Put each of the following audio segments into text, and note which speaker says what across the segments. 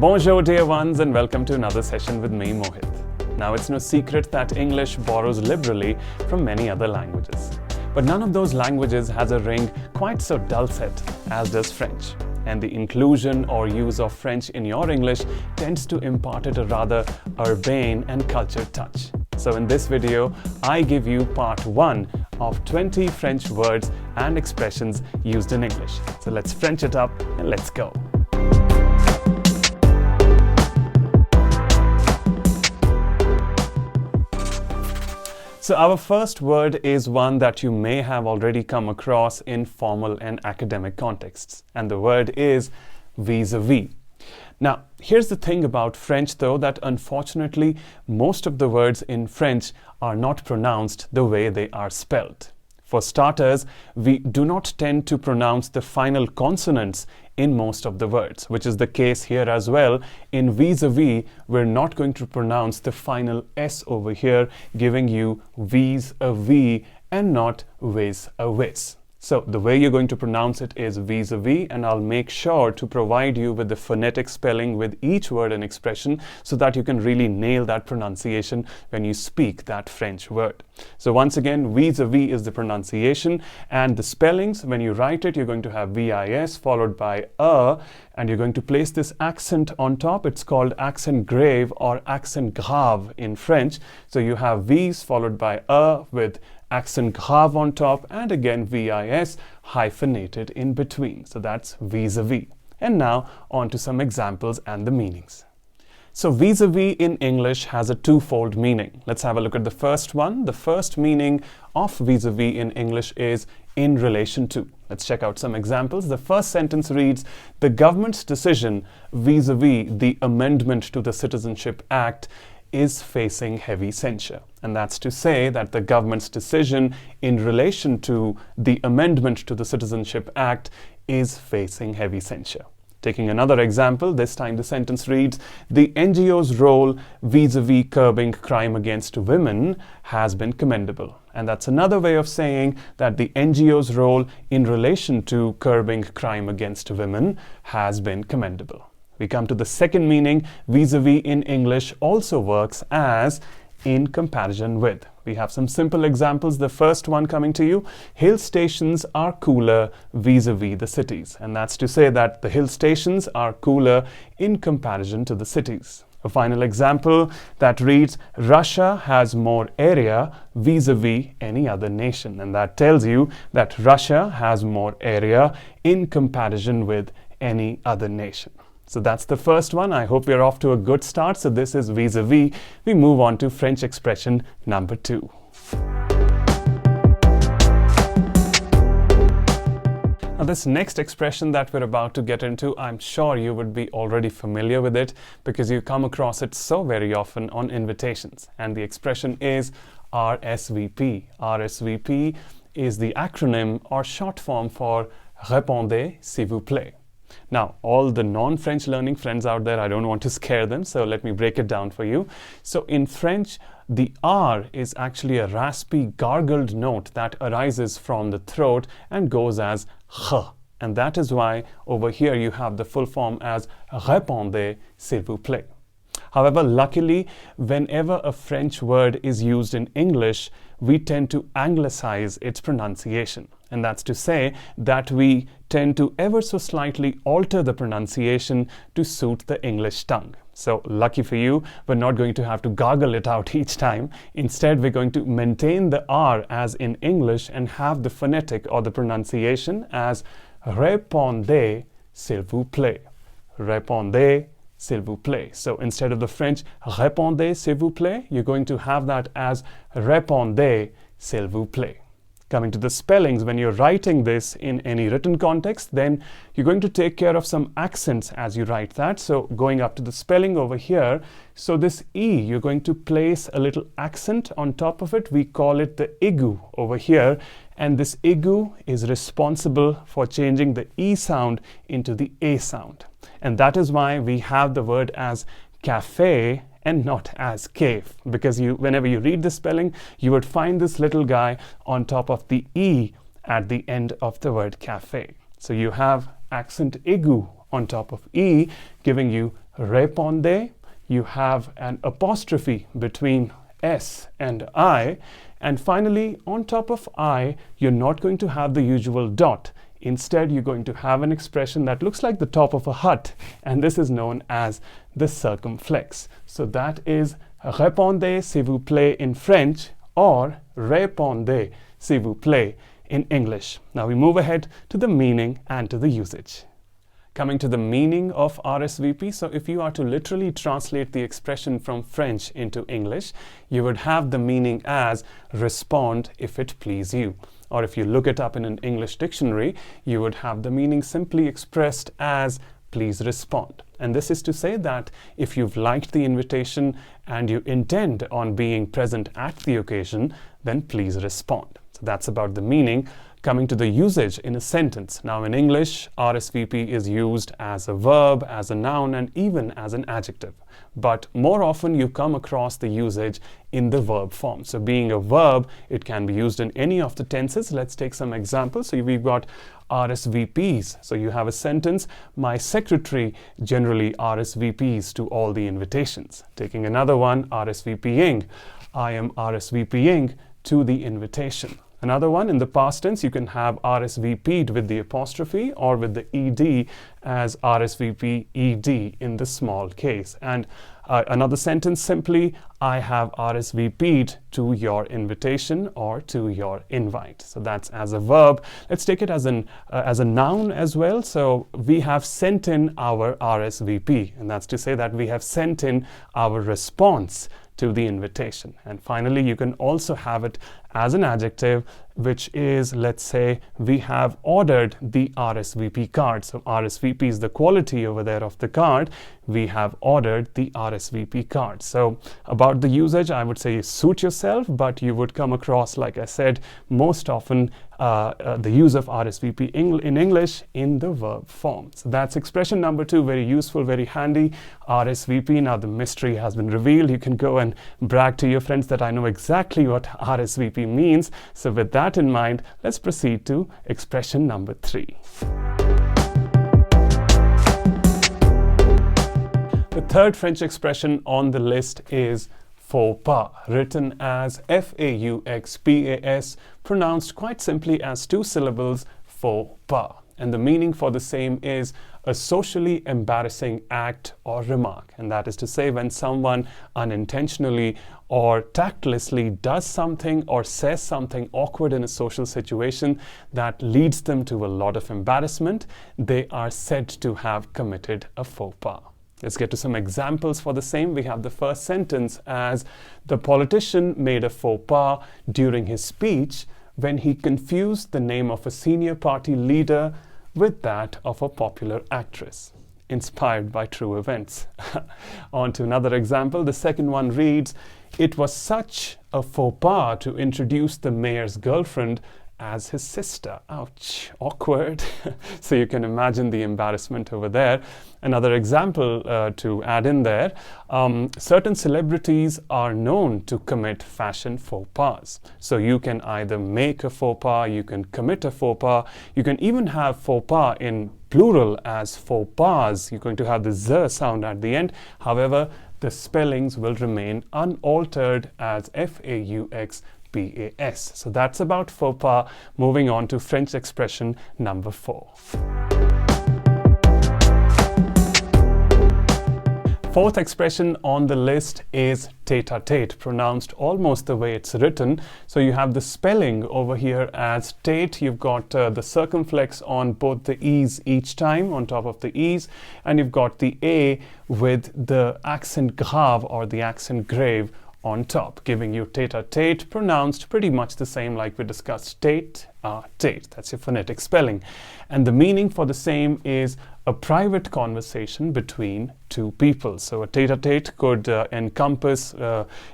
Speaker 1: Bonjour dear ones, and welcome to another session with me, Mohit. Now it's no secret that English borrows liberally from many other languages. But none of those languages has a ring quite so dulcet as does French. And the inclusion or use of French in your English tends to impart it a rather urbane and cultured touch. So in this video, I give you part 1 of 20 French words and expressions used in English. So let's French it up and let's go. So our first word is one that you may have already come across in formal and academic contexts, and the word is vis-a-vis. Now, here's the thing about French though, that unfortunately most of the words in French are not pronounced the way they are spelled. For starters, we do not tend to pronounce the final consonants in most of the words, which is the case here as well. In vis-a-vis, we're not going to pronounce the final S over here, giving you vis-a-vis and not vis-a-vis. So the way you're going to pronounce it is vis-a-vis, and I'll make sure to provide you with the phonetic spelling with each word and expression so that you can really nail that pronunciation when you speak that French word. So once again, vis-a-vis is the pronunciation, and the spellings, when you write it, you're going to have vis followed by a, and you're going to place this accent on top. It's called accent grave or accent grave in French. So you have vis followed by a with accent grave on top, and again vis hyphenated in between. So that's vis-a-vis. And now on to some examples and the meanings. So vis-a-vis in English has a twofold meaning. Let's have a look at the first one. The first meaning of vis-a-vis in English is in relation to. Let's check out some examples. The first sentence reads, the government's decision vis-a-vis the amendment to the Citizenship Act is facing heavy censure. And that's to say that the government's decision in relation to the amendment to the Citizenship Act is facing heavy censure. Taking another example, this time the sentence reads, the NGO's role vis-a-vis curbing crime against women has been commendable. And that's another way of saying that the NGO's role in relation to curbing crime against women has been commendable. We come to the second meaning. Vis-a-vis in English also works as in comparison with. We have some simple examples. The first one coming to you, hill stations are cooler vis-a-vis the cities. And that's to say that the hill stations are cooler in comparison to the cities. A final example that reads, Russia has more area vis-a-vis any other nation. And that tells you that Russia has more area in comparison with any other nation. So that's the first one. I hope we're off to a good start. So this is vis-a-vis. We move on to French expression number 2. Now this next expression that we're about to get into, I'm sure you would be already familiar with it because you come across it so very often on invitations. And the expression is RSVP. RSVP is the acronym or short form for Répondez s'il vous plaît. Now, all the non-French learning friends out there, I don't want to scare them, so let me break it down for you. So in French, the R is actually a raspy, gargled note that arises from the throat and goes as R. And that is why over here you have the full form as Répondez s'il vous plaît. However, luckily, whenever a French word is used in English, we tend to anglicize its pronunciation. And that's to say that we tend to ever so slightly alter the pronunciation to suit the English tongue. So lucky for you, we're not going to have to gargle it out each time. Instead, we're going to maintain the R as in English and have the phonetic or the pronunciation as Répondez s'il vous plaît. Répondez s'il vous plaît. So instead of the French Répondez s'il vous plaît, you're going to have that as Répondez s'il vous plaît. Coming to the spellings, when you're writing this in any written context, then you're going to take care of some accents as you write that. So going up to the spelling over here, so this E, you're going to place a little accent on top of it. We call it the aigu over here. And this aigu is responsible for changing the E sound into the A sound. And that is why we have the word as café and not as cave, because whenever you read the spelling, you would find this little guy on top of the E at the end of the word cafe. So you have accent aigu on top of E, giving you répondez, you have an apostrophe between S and I. And finally, on top of I, you're not going to have the usual dot. Instead, you're going to have an expression that looks like the top of a hut, and this is known as the circumflex. So that is répondez s'il vous plaît in French, or répondez s'il vous plaît in English. Now we move ahead to the meaning and to the usage. Coming to the meaning of RSVP, so if you are to literally translate the expression from French into English, you would have the meaning as respond if it please you. Or if you look it up in an English dictionary, you would have the meaning simply expressed as please respond. And this is to say that if you've liked the invitation and you intend on being present at the occasion, then please respond. So that's about the meaning. Coming to the usage in a sentence. Now in English, RSVP is used as a verb, as a noun, and even as an adjective. But more often you come across the usage in the verb form. So being a verb, it can be used in any of the tenses. Let's take some examples. So we've got RSVPs. So you have a sentence, my secretary generally RSVPs to all the invitations. Taking another one, RSVPing. I am RSVPing to the invitation. Another one, in the past tense, you can have RSVP'd with the apostrophe or with the ed as RSVP ed in the small case. And another sentence, simply, I have RSVP'd to your invitation or to your invite. So that's as a verb. Let's take it as a noun as well. So we have sent in our RSVP, and that's to say that we have sent in our response to the invitation. And finally, you can also have it as an adjective, which is, let's say, we have ordered the RSVP card. So RSVP is the quality over there of the card. We have ordered the RSVP card. So about the usage, I would say suit yourself, but you would come across, like I said, most often the use of RSVP in English in the verb form. So that's expression number 2, very useful, very handy. RSVP, now the mystery has been revealed. You can go and brag to your friends that I know exactly what RSVP means. So with that in mind, let's proceed to expression number 3. The third French expression on the list is faux pas, written as F-A-U-X-P-A-S, pronounced quite simply as 2 syllables, faux pas. And the meaning for the same is a socially embarrassing act or remark. And that is to say, when someone unintentionally or tactlessly does something or says something awkward in a social situation that leads them to a lot of embarrassment, they are said to have committed a faux pas. Let's get to some examples for the same. We have the first sentence as the politician made a faux pas during his speech when he confused the name of a senior party leader with that of a popular actress. Inspired by true events. On to another example. The second one reads, it was such a faux pas to introduce the mayor's girlfriend as his sister. Ouch, awkward. So you can imagine the embarrassment over there. Another example to add in there, certain celebrities are known to commit fashion faux pas. So you can either make a faux pas, you can commit a faux pas, you can even have faux pas in plural as faux pas. You're going to have the z sound at the end. However, the spellings will remain unaltered as F-A-U-X P-A-S. So that's about faux pas. Moving on to French expression number 4. Fourth expression on the list is tête-à-tête, pronounced almost the way it's written. So you have the spelling over here as tête. You've got the circumflex on both the e's each time, on top of the e's, and you've got the a with the accent grave or the accent grave on top, giving you tête-à-tête, pronounced pretty much the same like we discussed, tête-à-tête. That's your phonetic spelling. And the meaning for the same is a private conversation between 2 people. So a tête-à-tête could encompass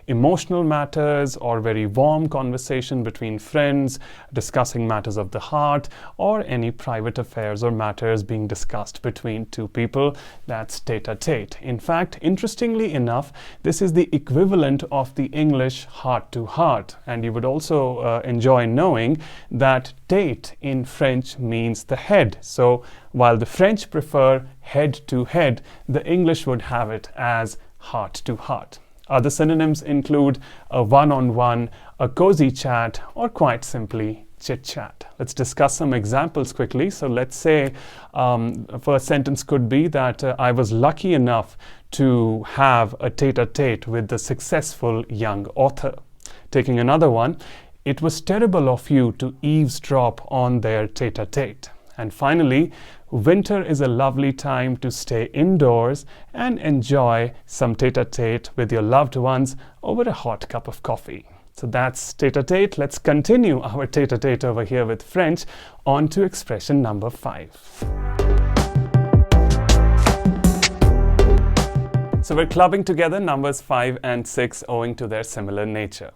Speaker 1: emotional matters or very warm conversation between friends, discussing matters of the heart, or any private affairs or matters being discussed between 2 people. That's tête-à-tête. In fact, interestingly enough, this is the equivalent of the English heart-to-heart. And you would also enjoy knowing that tête in French means the head. So while the French prefer prefer head to head, the English would have it as heart to heart. Other synonyms include a one-on-one, a cozy chat, or quite simply chit-chat. Let's discuss some examples quickly. So let's say first sentence could be that I was lucky enough to have a tete-a-tete with the successful young author. Taking another one, it was terrible of you to eavesdrop on their tete-a-tete. And finally, winter is a lovely time to stay indoors and enjoy some tete-a-tete with your loved ones over a hot cup of coffee. So that's tete-a-tete. Let's continue our tete-a-tete over here with French. On to expression number 5. So we're clubbing together numbers 5 and 6 owing to their similar nature,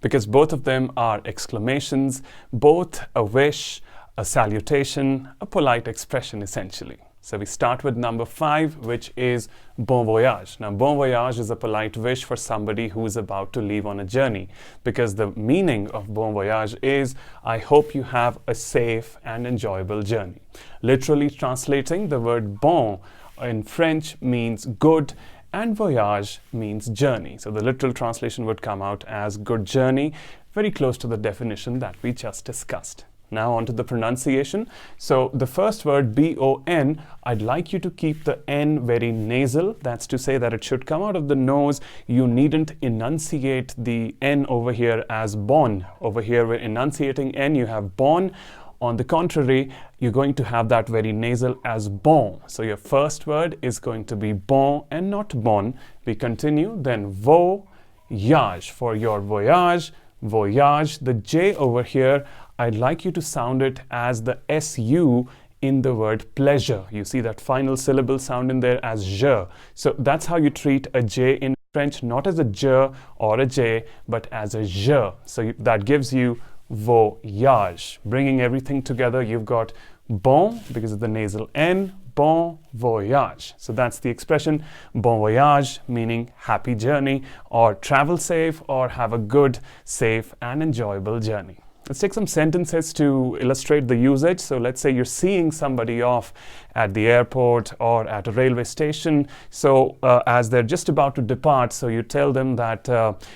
Speaker 1: because both of them are exclamations, both a wish, a salutation, a polite expression essentially. So we start with number 5, which is bon voyage. Now, bon voyage is a polite wish for somebody who is about to leave on a journey, because the meaning of bon voyage is, I hope you have a safe and enjoyable journey. Literally translating, the word bon in French means good, and voyage means journey. So the literal translation would come out as good journey, very close to the definition that we just discussed. Now on to the pronunciation. So the first word, B-O-N, I'd like you to keep the N very nasal. That's to say that it should come out of the nose. You needn't enunciate the N over here as bon. Over here we're enunciating N, you have bon. On the contrary, you're going to have that very nasal as bon. So your first word is going to be bon and not bon. We continue, then voyage for your voyage, voyage. The J over here, I'd like you to sound it as the SU in the word pleasure. You see that final syllable sound in there as je. So that's how you treat a J in French, not as a je or a J, but as a je. So that gives you voyage. Bringing everything together, you've got bon, because of the nasal N, bon voyage. So that's the expression bon voyage, meaning happy journey, or travel safe, or have a good, safe, and enjoyable journey. Let's take some sentences to illustrate the usage. So let's say you're seeing somebody off at the airport or at a railway station. So as they're just about to depart, so you tell them that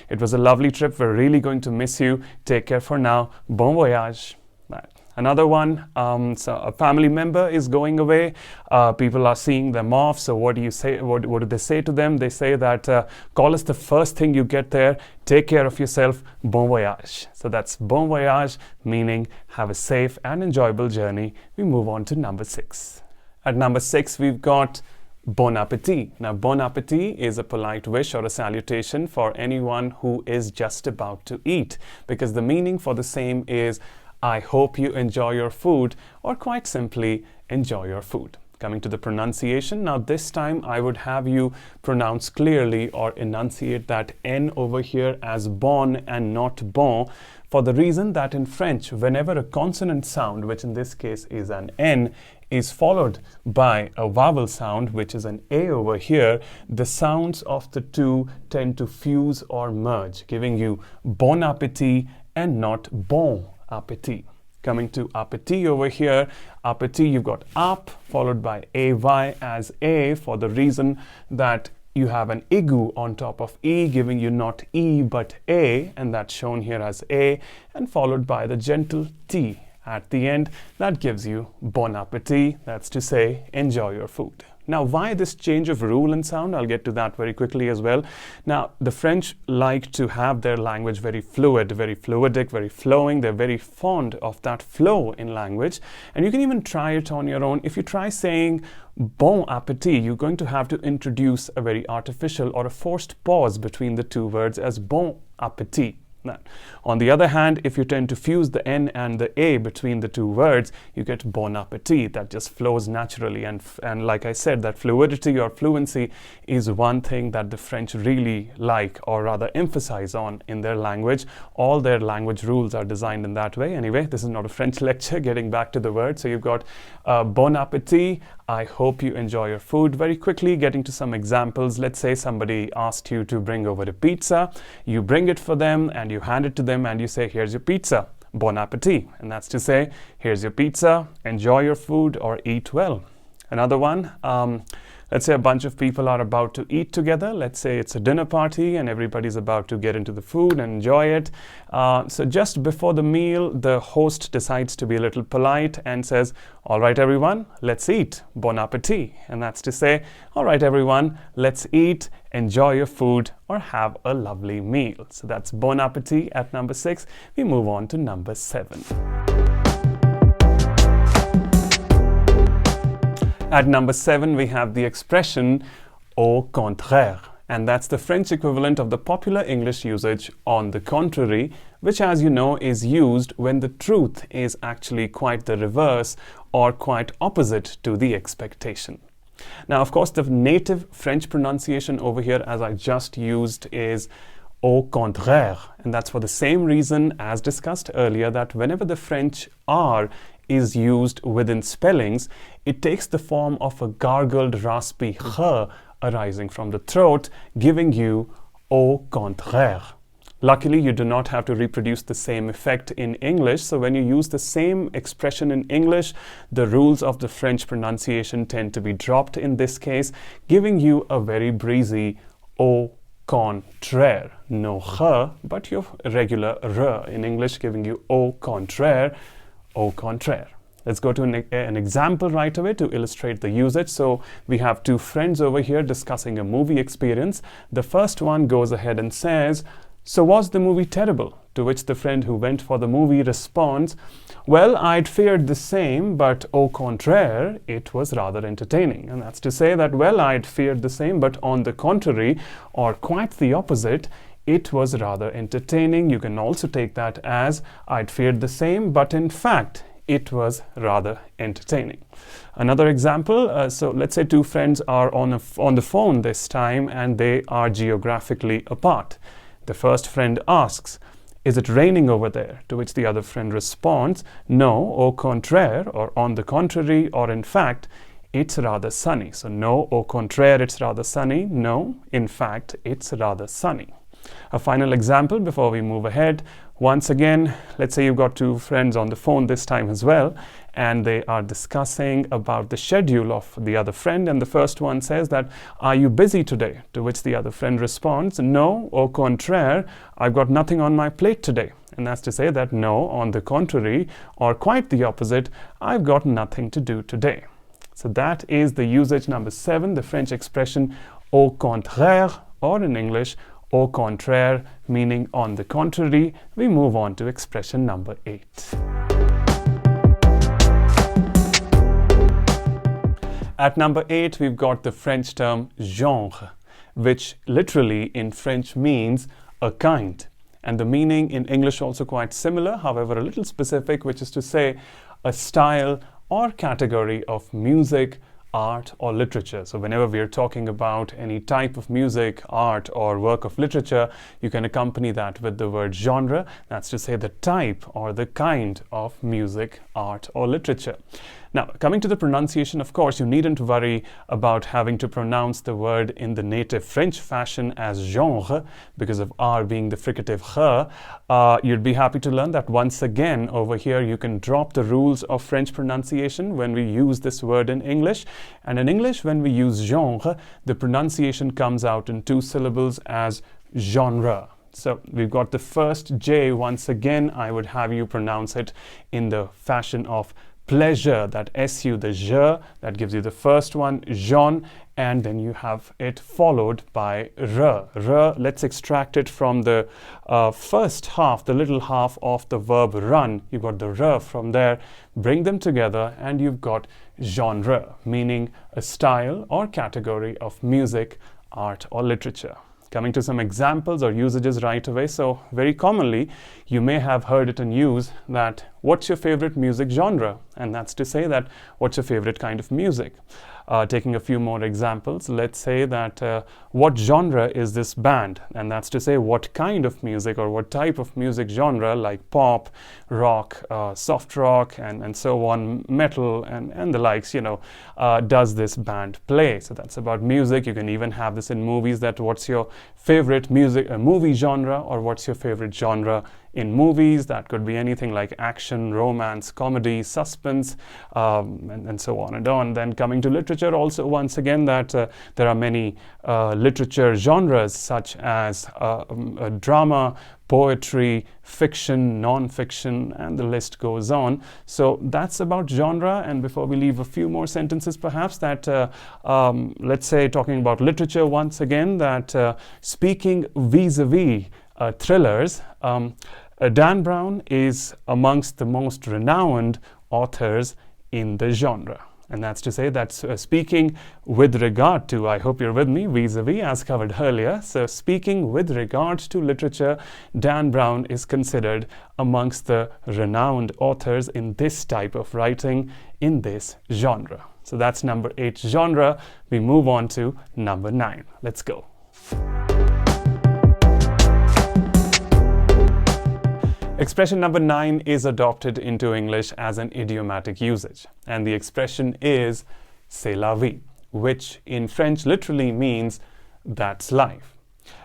Speaker 1: it was a lovely trip, we're really going to miss you. Take care for now. Bon voyage. Another one, so a family member is going away. People are seeing them off. So what do you say? What do they say to them? They say that call us the first thing you get there. Take care of yourself. Bon voyage. So that's bon voyage, meaning have a safe and enjoyable journey. We move on to number 6. At number 6, we've got bon appetit. Now, bon appetit is a polite wish or a salutation for anyone who is just about to eat, because the meaning for the same is I hope you enjoy your food, or quite simply, enjoy your food. Coming to the pronunciation, now this time I would have you pronounce clearly or enunciate that N over here as bon and not bon, for the reason that in French, whenever a consonant sound, which in this case is an N, is followed by a vowel sound, which is an A over here, the sounds of the two tend to fuse or merge, giving you bon appetit and not bon appetit. Coming to appetit over here, appetit, you've got ap followed by ay as a, for the reason that you have an igu on top of e, giving you not e but a, and that's shown here as a, and followed by the gentle t at the end. That gives you bon appetit, that's to say enjoy your food. Now, why this change of rule and sound? I'll get to that very quickly as well. Now, the French like to have their language very fluid, very fluidic, very flowing. They're very fond of that flow in language. And you can even try it on your own. If you try saying bon appetit, you're going to have to introduce a very artificial or a forced pause between the two words as bon appetit. Now, on the other hand, if you tend to fuse the N and the A between the two words, you get bon appetit. That just flows naturally. And like I said, that fluidity or fluency is one thing that the French really like, or rather emphasize on in their language. All their language rules are designed in that way. Anyway, this is not a French lecture, getting back to the word. So you've got bon appetit. I hope you enjoy your food. Very quickly, getting to some examples. Let's say somebody asked you to bring over a pizza. You bring it for them and you hand it to them and you say, here's your pizza. Bon appetit. And that's to say, here's your pizza. Enjoy your food or eat well. Another one, let's say a bunch of people are about to eat together. Let's say it's a dinner party and everybody's about to get into the food and enjoy it. So just before the meal, the host decides to be a little polite and says, "All right, everyone, let's eat. Bon appetit." And that's to say, "All right, everyone, let's eat, enjoy your food, or have a lovely meal." So that's bon appetit at number 6. We move on to number 7. At number 7, we have the expression au contraire, and that's the French equivalent of the popular English usage on the contrary, which, as you know, is used when the truth is actually quite the reverse or quite opposite to the expectation. Now, of course, the native French pronunciation over here, as I just used, is au contraire, and that's for the same reason as discussed earlier, that whenever the French R is used within spellings, it takes the form of a gargled, raspy h arising from the throat, giving you au contraire. Luckily, you do not have to reproduce the same effect in English, so when you use the same expression in English, the rules of the French pronunciation tend to be dropped in this case, giving you a very breezy au contraire. No h, but your regular r in English, giving you au contraire. Au contraire. Let's go to an example right away to illustrate the usage. So we have two friends over here discussing a movie experience. The first one goes ahead and says, "So was the movie terrible?" To which the friend who went for the movie responds, "Well, I'd feared the same, but au contraire, it was rather entertaining." And that's to say that, well, I'd feared the same, but on the contrary, or quite the opposite, it was rather entertaining. You can also take that as I'd feared the same, but in fact, it was rather entertaining. Another example, so let's say two friends are on the phone this time and they are geographically apart. The first friend asks, "Is it raining over there?" To which the other friend responds, "No, au contraire," or on the contrary, or in fact, it's rather sunny. So no, au contraire, it's rather sunny. No, in fact, it's rather sunny. A final example before we move ahead. Once again, let's say you've got two friends on the phone this time as well, and they are discussing about the schedule of the other friend, and the first one says that, "Are you busy today?" To which the other friend responds, "No, au contraire, I've got nothing on my plate today." And that's to say that no, on the contrary, or quite the opposite, I've got nothing to do today. So that is the usage number 7, the French expression au contraire, or in English, au contraire, meaning on the contrary. We move on to expression number 8. At number 8, we've got the French term genre, which literally in French means a kind. And the meaning in English also quite similar, however a little specific, which is to say a style or category of music, art, or literature. So whenever we are talking about any type of music, art, or work of literature, you can accompany that with the word genre. That's to say the type or the kind of music, art, or literature. Now, coming to the pronunciation, of course, you needn't worry about having to pronounce the word in the native French fashion as genre, because of R being the fricative h. You'd be happy to learn that once again over here you can drop the rules of French pronunciation when we use this word in English. And in English, when we use genre, the pronunciation comes out in 2 syllables as genre. So we've got the first J. Once again, I would have you pronounce it in the fashion of pleasure, that SU, the je, that gives you the first one, Jean, and then you have it followed by r. R, let's extract it from the first half, the little half of the verb run. You've got the r from there, bring them together, and you've got genre, meaning a style or category of music, art, or literature. Coming to some examples or usages right away. So very commonly, you may have heard it in use that, what's your favorite music genre? And that's to say that, what's your favorite kind of music? Taking a few more examples, let's say that, what genre is this band? And that's to say, what kind of music or what type of music genre, like pop, rock, soft rock, and so on, metal, and the likes, does this band play? So that's about music. You can even have this in movies, that what's your favorite movie genre, or what's your favorite genre In movies, that could be anything like action, romance, comedy, suspense, and so on and on. Then coming to literature, also once again that there are many literature genres such as drama, poetry, fiction, non-fiction, and the list goes on. So that's about genre. And before we leave, a few more sentences perhaps that let's say, talking about literature once again, that speaking vis-a-vis thrillers, Dan Brown is amongst the most renowned authors in the genre. And that's to say that speaking with regard to, I hope you're with me, vis-a-vis as covered earlier. So speaking with regard to literature, Dan Brown is considered amongst the renowned authors in this type of writing, in this genre. So that's number 8 genre. We move on to number 9. Let's go. Expression number 9 is adopted into English as an idiomatic usage, and the expression is c'est la vie, which in French literally means that's life.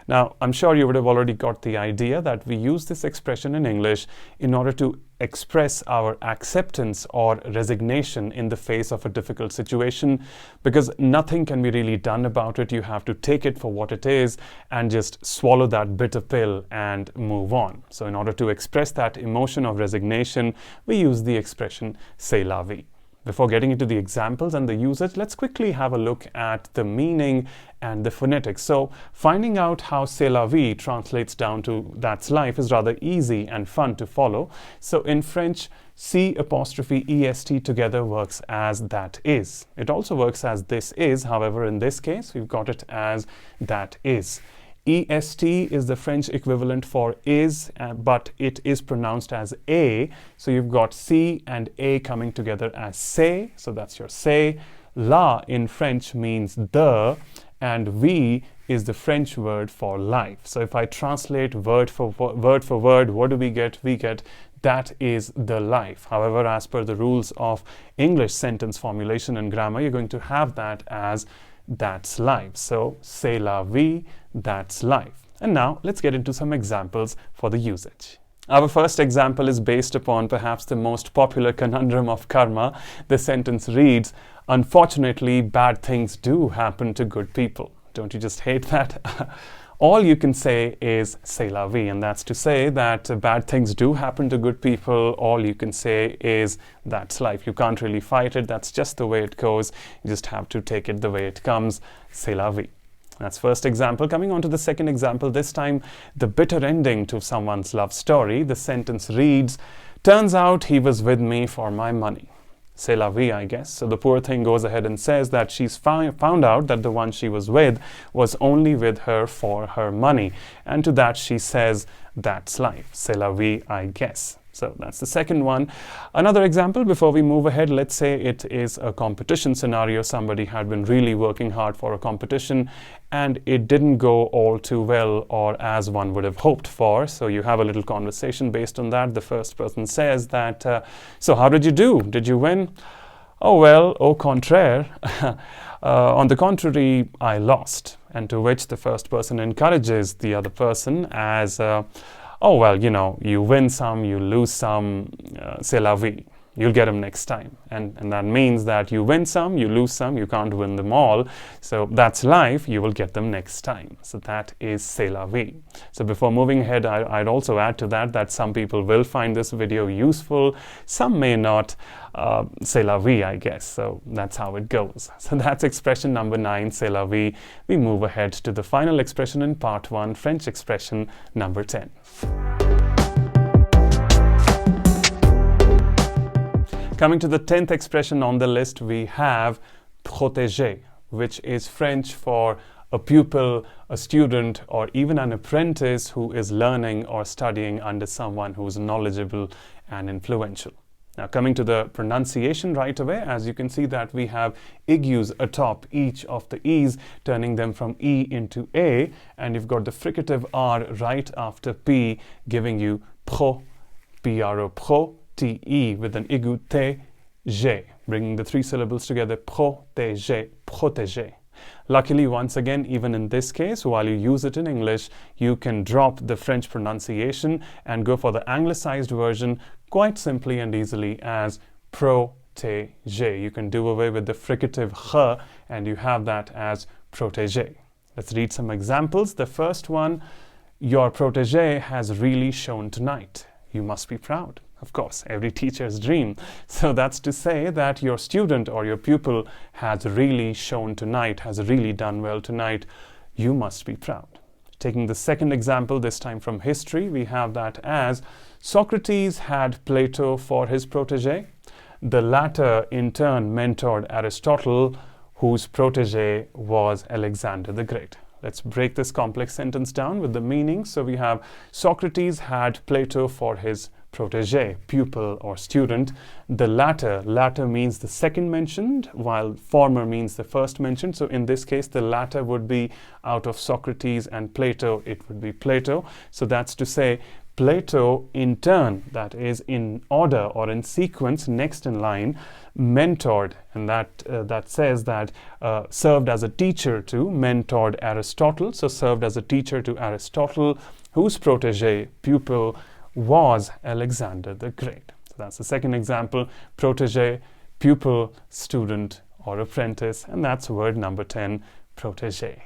Speaker 1: Now, I'm sure you would have already got the idea that we use this expression in English in order to express our acceptance or resignation in the face of a difficult situation, because nothing can be really done about it. You have to take it for what it is and just swallow that bitter pill and move on. So in order to express that emotion of resignation, we use the expression c'est la vie. Before getting into the examples and the usage, let's quickly have a look at the meaning and the phonetics. So finding out how c'est la vie translates down to that's life is rather easy and fun to follow. So in French, C'(est) together works as that is. It also works as this is. However, in this case, we've got it as that is. est is the French equivalent for is, but it is pronounced as a. So you've got C and A coming together as c'est. So that's your c'est. La in French means the, and vie is the French word for life. So if I translate word for word, what do we get? We get that is the life. However, as per the rules of English sentence formulation and grammar, you're going to have that as that's life. So c'est la vie, that's life. And now let's get into some examples for the usage. Our first example is based upon perhaps the most popular conundrum of karma. The sentence reads, "Unfortunately, bad things do happen to good people." Don't you just hate that? All you can say is c'est la vie, and that's to say that bad things do happen to good people. All you can say is that's life. You can't really fight it. That's just the way it goes. You just have to take it the way it comes. C'est la vie. That's first example. Coming on to the second example, this time the bitter ending to someone's love story. The sentence reads, "Turns out he was with me for my money." C'est la vie, I guess. So the poor thing goes ahead and says that she's found out that the one she was with was only with her for her money. And to that she says, that's life. C'est la vie, I guess. So that's the second one. Another example before we move ahead, let's say it is a competition scenario. Somebody had been really working hard for a competition and it didn't go all too well or as one would have hoped for. So you have a little conversation based on that. The first person says that, so how did you do? Did you win? Oh well, au contraire. On the contrary, I lost. And to which the first person encourages the other person as, oh well, you know, you win some, you lose some, c'est la vie. You'll get them next time. And that means that you win some, you lose some, you can't win them all. So that's life, you will get them next time. So that is c'est la vie. So before moving ahead, I'd also add to that some people will find this video useful, some may not. C'est la vie, I guess. So that's how it goes. So that's expression number 9, c'est la vie. We move ahead to the final expression in part 1, French expression number 10. Coming to the 10th expression on the list, we have Protege, which is French for a pupil, a student, or even an apprentice who is learning or studying under someone who is knowledgeable and influential. Now coming to the pronunciation right away, as you can see that we have aigus atop each of the E's, turning them from E into A, and you've got the fricative R right after P, giving you pro, P-R-O, pro, T-E with an aigu T-G, bringing the 3 syllables together, protege, protege. Luckily, once again, even in this case, while you use it in English, you can drop the French pronunciation and go for the anglicized version quite simply and easily as Protege. You can do away with the fricative h and you have that as Protege. Let's read some examples. The first one, your protege has really shone tonight. You must be proud. Of course, every teacher's dream. So that's to say that your student or your pupil has really shone tonight, has really done well tonight. You must be proud. Taking the second example, this time from history, we have that as Socrates had Plato for his protege. The latter, in turn, mentored Aristotle, whose protege was Alexander the Great. Let's break this complex sentence down with the meaning. So we have Socrates had Plato for his protege, pupil or student. The latter means the second mentioned, while former means the first mentioned. So in this case, the latter would be out of Socrates and Plato, it would be Plato. So that's to say, Plato in turn, that is in order or in sequence, next in line, mentored, and that says that served as a teacher to, mentored Aristotle, so served as a teacher to Aristotle, whose protege, pupil, was Alexander the Great. So that's the second example, protege, pupil, student, or apprentice, and that's word number 10, protege.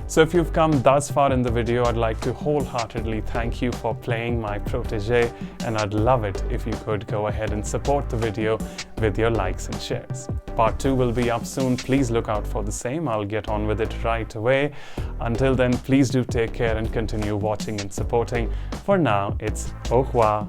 Speaker 1: So if you've come thus far in the video, I'd like to wholeheartedly thank you for playing my protege, and I'd love it if you could go ahead and support the video with your likes and shares. Part 2 will be up soon. Please look out for the same. I'll get on with it right away. Until then, please do take care and continue watching and supporting. For now, it's au revoir.